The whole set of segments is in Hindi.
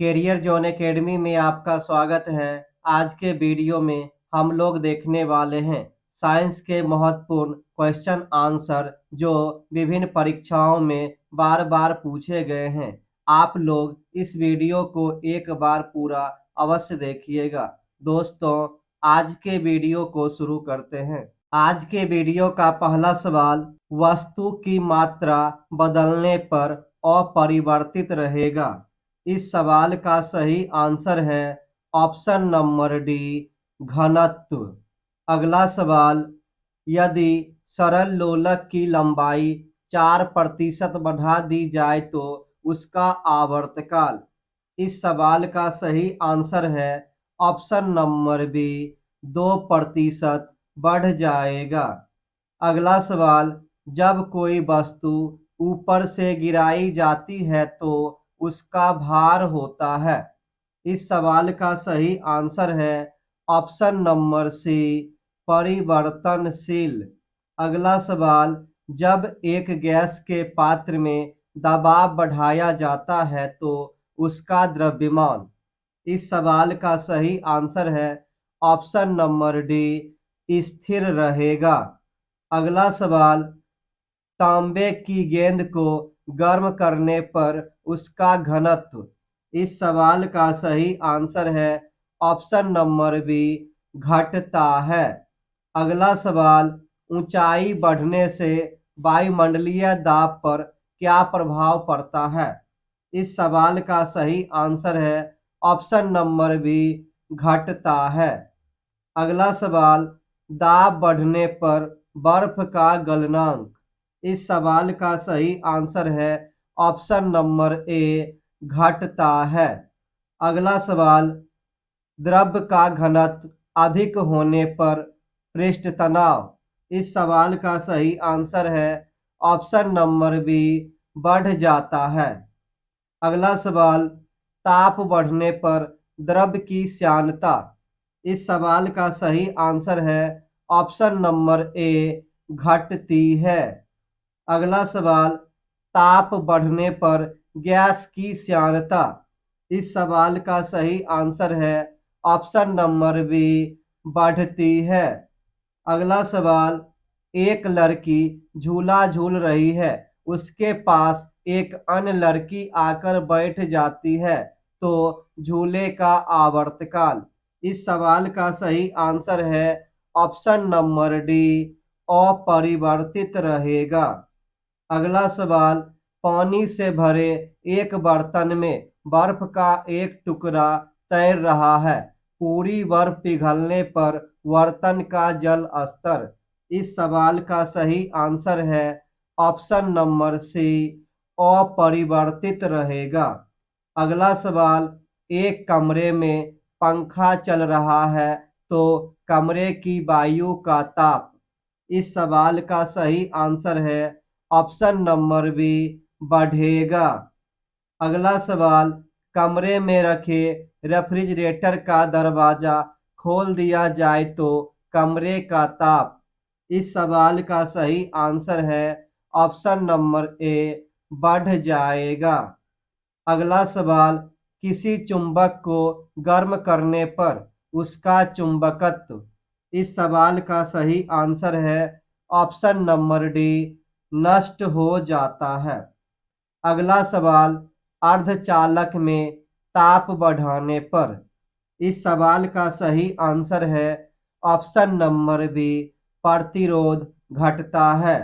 कैरियर जोन एकेडमी में आपका स्वागत है। आज के वीडियो में हम लोग देखने वाले हैं साइंस के महत्वपूर्ण क्वेश्चन आंसर जो विभिन्न परीक्षाओं में बार बार पूछे गए हैं। आप लोग इस वीडियो को एक बार पूरा अवश्य देखिएगा। दोस्तों, आज के वीडियो को शुरू करते हैं। आज के वीडियो का पहला सवाल, वस्तु की मात्रा बदलने पर अपरिवर्तित रहेगा। इस सवाल का सही आंसर है ऑप्शन नंबर डी, घनत्व। अगला सवाल, यदि सरल लोलक की लंबाई 4% बढ़ा दी जाए तो उसका आवर्तकाल। इस सवाल का सही आंसर है ऑप्शन नंबर बी, 2% बढ़ जाएगा। अगला सवाल, जब कोई वस्तु ऊपर से गिराई जाती है तो उसका भार होता है। इस सवाल का सही आंसर है ऑप्शन नंबर सी, परिवर्तनशील। अगला सवाल, जब एक गैस के पात्र में दबाव बढ़ाया जाता है तो उसका द्रव्यमान। इस सवाल का सही आंसर है ऑप्शन नंबर डी, स्थिर रहेगा। अगला सवाल, तांबे की गेंद को गर्म करने पर उसका घनत्व। इस सवाल का सही आंसर है ऑप्शन नंबर बी, घटता है। अगला सवाल, ऊंचाई बढ़ने से वायुमंडलीय दाब पर क्या प्रभाव पड़ता है। इस सवाल का सही आंसर है ऑप्शन नंबर बी, घटता है। अगला सवाल, दाब बढ़ने पर बर्फ का गलनांक। इस सवाल का सही आंसर है ऑप्शन नंबर ए, घटता है। अगला सवाल, द्रव का घनत्व अधिक होने पर पृष्ठ तनाव। इस सवाल का सही आंसर है ऑप्शन नंबर बी, बढ़ जाता है। अगला सवाल, ताप बढ़ने पर द्रव की श्यानता। इस सवाल का सही आंसर है ऑप्शन नंबर ए, घटती है। अगला सवाल, ताप बढ़ने पर गैस की श्यानता। इस सवाल का सही आंसर है ऑप्शन नंबर बी, बढ़ती है। अगला सवाल, एक लड़की झूला झूल रही है, उसके पास एक अन्य लड़की आकर बैठ जाती है तो झूले का आवर्तकाल। इस सवाल का सही आंसर है ऑप्शन नंबर डी, अपरिवर्तित रहेगा। अगला सवाल, पानी से भरे एक बर्तन में बर्फ का एक टुकड़ा तैर रहा है। पूरी बर्फ पिघलने पर बर्तन का जल स्तर। इस सवाल का सही आंसर है ऑप्शन नंबर सी, अपरिवर्तित रहेगा। अगला सवाल, एक कमरे में पंखा चल रहा है तो कमरे की वायु का ताप। इस सवाल का सही आंसर है ऑप्शन नंबर बी, बढ़ेगा। अगला सवाल, कमरे में रखे रेफ्रिजरेटर का दरवाजा खोल दिया जाए तो कमरे का ताप। इस सवाल का सही आंसर है ऑप्शन नंबर ए, बढ़ जाएगा। अगला सवाल, किसी चुंबक को गर्म करने पर उसका चुंबकत्व। इस सवाल का सही आंसर है ऑप्शन नंबर डी, नष्ट हो जाता है। अगला सवाल, अर्धचालक में ताप बढ़ाने पर। इस सवाल का सही आंसर है ऑप्शन नंबर बी, प्रतिरोध घटता है।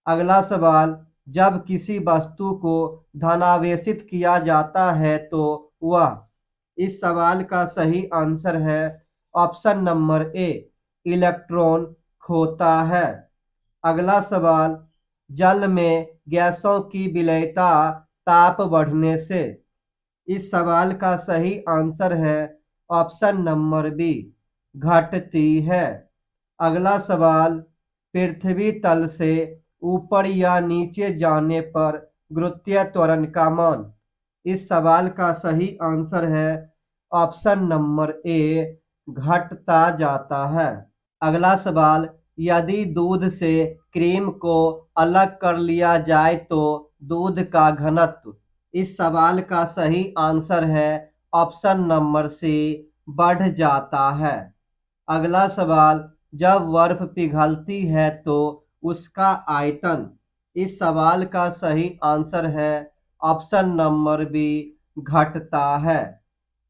अगला सवाल, जब किसी वस्तु को धनावेशित किया जाता है तो वह। इस सवाल का सही आंसर है ऑप्शन नंबर ए, इलेक्ट्रॉन खोता है। अगला सवाल, जल में गैसों की विलेयता ताप बढ़ने से। इस सवाल का सही आंसर है ऑप्शन नंबर बी, घटती है। अगला सवाल, पृथ्वी तल से ऊपर या नीचे जाने पर गुरुत्वीय त्वरण का मान। इस सवाल का सही आंसर है ऑप्शन नंबर ए, घटता जाता है। अगला सवाल, यदि दूध से क्रीम को अलग कर लिया जाए तो दूध का घनत्व। इस सवाल का सही आंसर है ऑप्शन नंबर सी, बढ़ जाता है। अगला सवाल, जब बर्फ पिघलती है तो उसका आयतन। इस सवाल का सही आंसर है ऑप्शन नंबर बी, घटता है।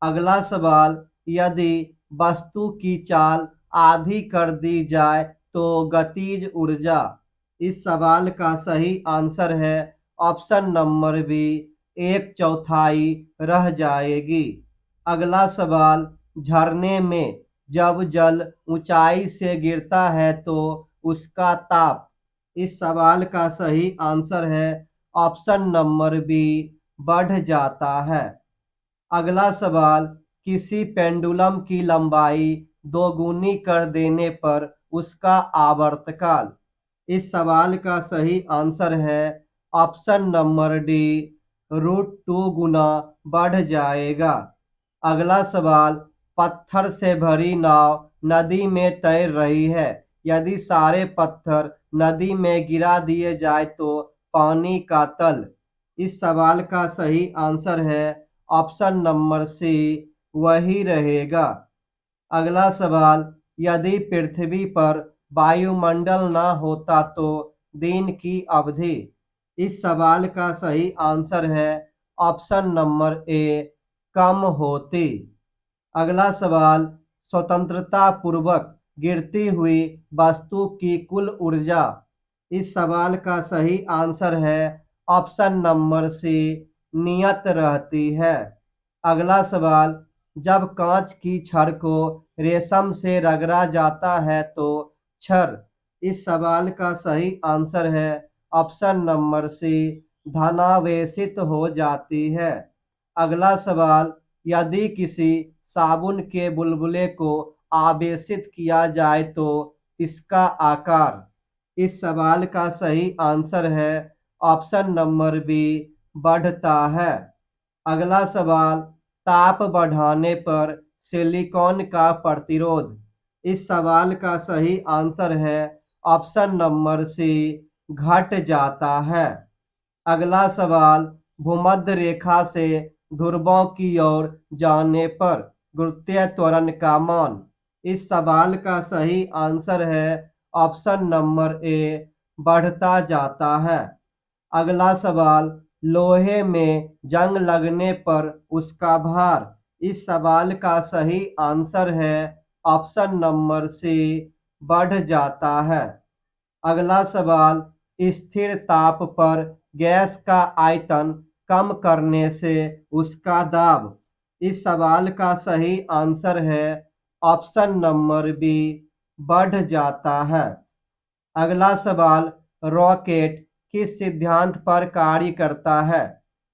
अगला सवाल, यदि वस्तु की चाल आधी कर दी जाए तो गतिज ऊर्जा। इस सवाल का सही आंसर है ऑप्शन नंबर बी, एक चौथाई रह जाएगी। अगला सवाल, झरने में जब जल ऊंचाई से गिरता है तो उसका ताप। इस सवाल का सही आंसर है ऑप्शन नंबर बी, बढ़ जाता है। अगला सवाल, किसी पेंडुलम की लंबाई दोगुनी कर देने पर उसका आवर्तकाल। इस सवाल का सही आंसर है ऑप्शन नंबर डी, √2 गुना बढ़ जाएगा। अगला सवाल, पत्थर से भरी नाव नदी में तैर रही है। यदि सारे पत्थर नदी में गिरा दिए जाए तो पानी का तल। इस सवाल का सही आंसर है ऑप्शन नंबर सी, वही रहेगा। अगला सवाल, यदि पृथ्वी पर वायुमंडल न होता तो दिन की अवधि। इस सवाल का सही आंसर है ऑप्शन नंबर ए, कम होती। अगला सवाल, स्वतंत्रता पूर्वक गिरती हुई वस्तु की कुल ऊर्जा। इस सवाल का सही आंसर है ऑप्शन नंबर सी, नियत रहती है। अगला सवाल, जब कांच की छड़ को रेशम से रगड़ा जाता है तो छड़। इस सवाल का सही आंसर है ऑप्शन नंबर सी, धनावेशित हो जाती है। अगला सवाल, यदि किसी साबुन के बुलबुले को आवेशित किया जाए तो इसका आकार। इस सवाल का सही आंसर है ऑप्शन नंबर बी, बढ़ता है। अगला सवाल, ताप बढ़ाने पर सिलिकॉन का प्रतिरोध। इस सवाल का सही आंसर है ऑप्शन नंबर सी, घट जाता है। अगला सवाल, भूमध्य रेखा से ध्रुवों की ओर जाने पर गुरुत्वीय त्वरण का मान। इस सवाल का सही आंसर है ऑप्शन नंबर ए, बढ़ता जाता है। अगला सवाल, लोहे में जंग लगने पर उसका भार। इस सवाल का सही आंसर है ऑप्शन नंबर सी, बढ़ जाता है। अगला सवाल, स्थिर ताप पर गैस का आयतन कम करने से उसका दाब। इस सवाल का सही आंसर है ऑप्शन नंबर बी, बढ़ जाता है। अगला सवाल, रॉकेट किस सिद्धांत पर कार्य करता है।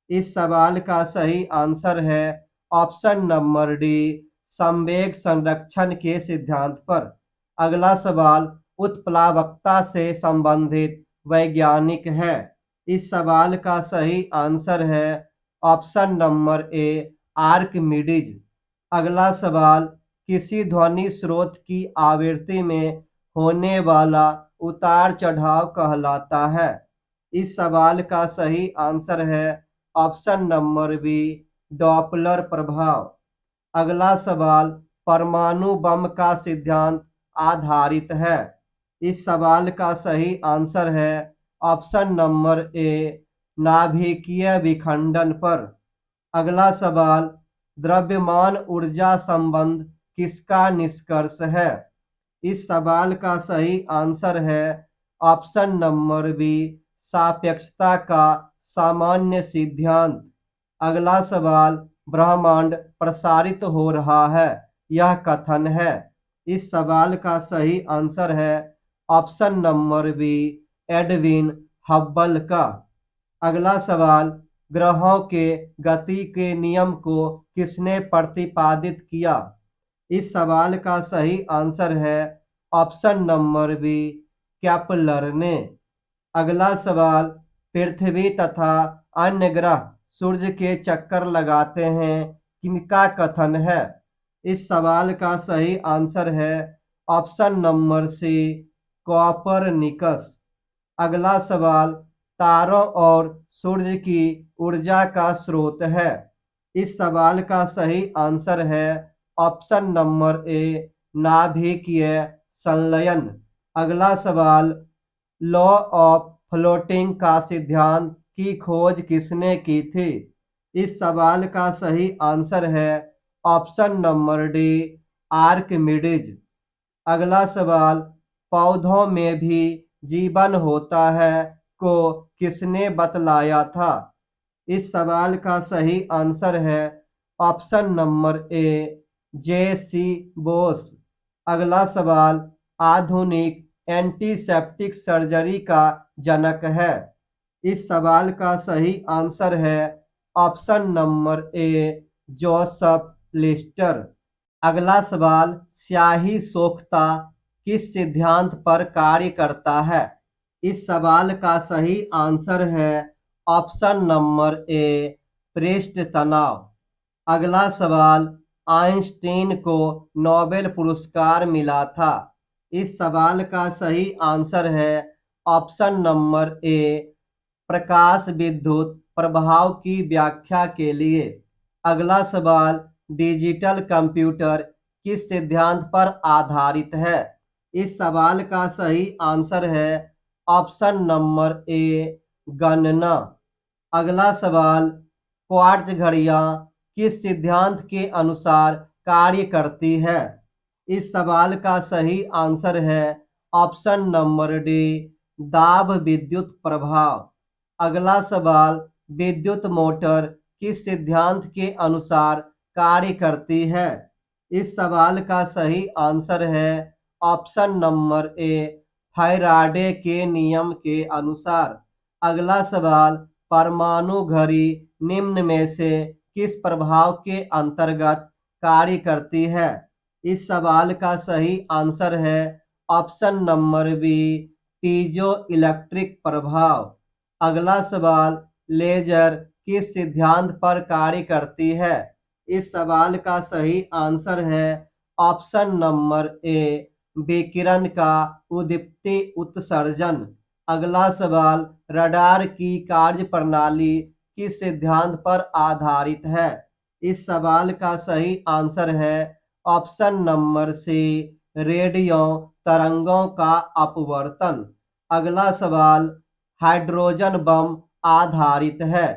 इस सवाल का सही आंसर है ऑप्शन नंबर डी, संवेग संरक्षण के सिद्धांत पर। अगला सवाल, उत्प्लावकता से संबंधित वैज्ञानिक है। इस सवाल का सही आंसर है ऑप्शन नंबर ए, आर्किमिडीज। अगला सवाल, किसी ध्वनि स्रोत की आवृत्ति में होने वाला उतार चढ़ाव कहलाता है। इस सवाल का सही आंसर है ऑप्शन नंबर बी, डॉपलर प्रभाव। अगला सवाल, परमाणु बम का सिद्धांत आधारित है। इस सवाल का सही आंसर है ऑप्शन नंबर ए, नाभिकीय विखंडन पर। अगला सवाल, द्रव्यमान ऊर्जा संबंध किसका निष्कर्ष है। इस सवाल का सही आंसर है ऑप्शन नंबर बी, सापेक्षता का सामान्य सिद्धांत। अगला सवाल, ब्रह्मांड प्रसारित हो रहा है, यह कथन है। इस सवाल का सही आंसर है option number B, Edwin Hubble का। अगला सवाल, ग्रहों के गति के नियम को किसने प्रतिपादित किया। इस सवाल का सही आंसर है ऑप्शन नंबर बी, केपलर ने। अगला सवाल, पृथ्वी तथा अन्य ग्रह सूर्य के चक्कर लगाते हैं, किनका कथन है। इस सवाल का सही आंसर है ऑप्शन नंबर सी, कॉपरनिकस। अगला सवाल, तारों और सूर्य की ऊर्जा का स्रोत है। इस सवाल का सही आंसर है ऑप्शन नंबर ए, नाभिकीय संलयन। अगला सवाल, लॉ ऑफ फ्लोटिंग का सिद्धांत की खोज किसने की थी? इस सवाल का सही आंसर है ऑप्शन नंबर डी, आर्किमिडीज। अगला सवाल, पौधों में भी जीवन होता है को किसने बतलाया था? इस सवाल का सही आंसर है option number A, JC. Bose. अगला सवाल, आधुनिक एंटीसेप्टिक सर्जरी का जनक है। इस सवाल का सही आंसर है option number A, Joseph Lister. अगला सवाल, स्याही सोखता किस सिद्धांत पर कार्य करता है? इस सवाल का सही आंसर है ऑप्शन नंबर ए, पृष्ठ तनाव। अगला सवाल, आइंस्टीन को नोबेल पुरस्कार मिला था। इस सवाल का सही आंसर है ऑप्शन नंबर ए, प्रकाश विद्युत प्रभाव की व्याख्या के लिए। अगला सवाल, डिजिटल कंप्यूटर किस सिद्धांत पर आधारित है? इस सवाल का सही आंसर है ऑप्शन नंबर ए, गणना। अगला सवाल, क्वार्ट्ज घड़ियां किस सिद्धांत के अनुसार कार्य करती है? इस सवाल का सही आंसर है ऑप्शन नंबर डी, दाब विद्युत प्रभाव। अगला सवाल, विद्युत मोटर किस सिद्धांत के अनुसार कार्य करती है? इस सवाल का सही आंसर है ऑप्शन नंबर ए, फैराडे के नियम के अनुसार। अगला सवाल, परमाणु घड़ी निम्न में से किस प्रभाव के अंतर्गत कार्य करती है? इस सवाल का सही आंसर है option number B, piezo electric प्रभाव। अगला सवाल, लेजर किस सिद्धांत पर कार्य करती है? इस सवाल का सही आंसर है ऑप्शन नंबर ए, विकिरण का उद्दीप्ति उत्सर्जन। अगला सवाल, रडार की कार्यप्रणाली किस सिद्धांत पर आधारित है? इस सवाल का सही आंसर है ऑप्शन नंबर सी, रेडियो तरंगों का अपवर्तन। अगला सवाल, हाइड्रोजन बम आधारित है।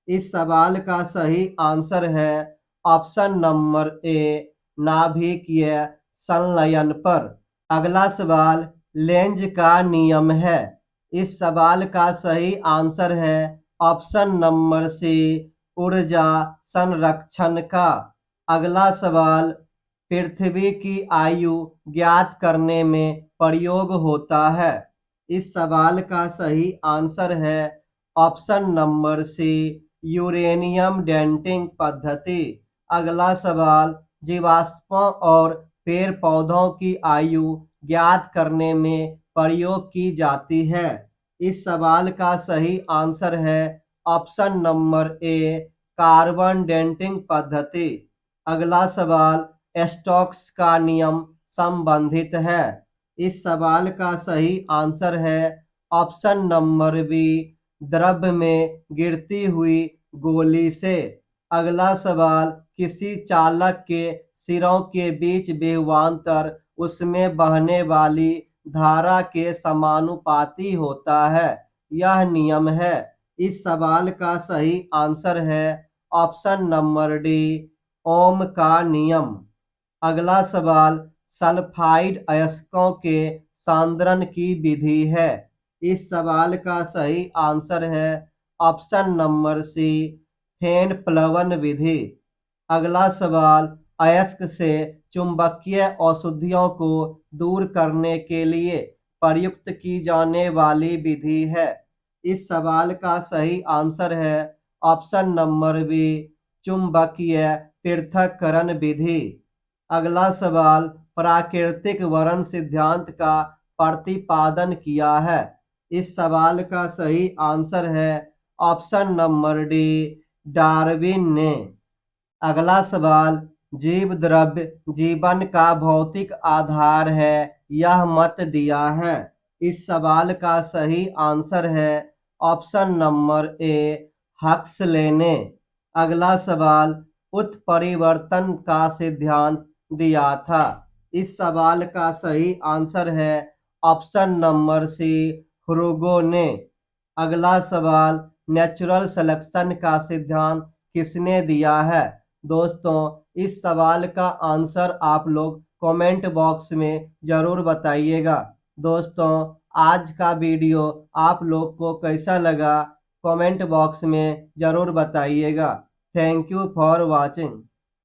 इस सवाल का सही आंसर है ऑप्शन नंबर ए, नाभिकीय संलयन पर। अगला सवाल, लेंज का नियम है। इस सवाल का सही आंसर है ऑप्शन नंबर सी, ऊर्जा संरक्षण का। अगला सवाल, पृथ्वी की आयु ज्ञात करने में प्रयोग होता है। इस सवाल का सही आंसर है option number C, uranium dating पद्धति। अगला सवाल, जीवाश्मों और पेड़ पौधों की आयु ज्ञात करने में प्रयोग की जाती है। इस सवाल का सही आंसर है option number A, carbon dating पद्धति। अगला सवाल, स्टोक्स का नियम संबंधित है। इस सवाल का सही आंसर है ऑप्शन नंबर बी, द्रव में गिरती हुई गोली से। अगला सवाल, किसी चालक के सिरों के बीच विभवांतर उसमें बहने वाली धारा के समानुपाती होता है, यह नियम है। इस सवाल का सही आंसर है ऑप्शन नंबर डी, ओम का नियम। अगला सवाल, सल्फाइड अयस्कों के सांद्रण की विधि है। इस सवाल का सही आंसर है ऑप्शन नंबर सी, फेन प्लवन विधि। अगला सवाल, अयस्क से चुंबकीय अशुद्धियों को दूर करने के लिए प्रयुक्त की जाने वाली विधि है। इस सवाल का सही आंसर है ऑप्शन नंबर बी, चुंबकीय पृथक्करण विधि। अगला सवाल, प्राकृतिक वर्ण सिद्धांत का प्रतिपादन किया है। इस सवाल का सही आंसर है ऑप्शन नंबर डी, डार्विन ने। अगला सवाल, जीव द्रव्य जीवन का भौतिक आधार है, यह मत दिया है। इस सवाल का सही आंसर है ऑप्शन नंबर ए हक्सले ने। अगला सवाल, उत्परिवर्तन का सिद्धांत दिया था। इस सवाल का सही आंसर है ऑप्शन नंबर सी ह्यूगो ने। अगला सवाल, नेचुरल सिलेक्शन का सिद्धांत किसने दिया है? दोस्तों, इस सवाल का आंसर आप लोग कमेंट बॉक्स में जरूर बताइएगा। दोस्तों, आज का वीडियो आप लोग को कैसा लगा कमेंट बॉक्स में जरूर बताइएगा। Thank you for watching.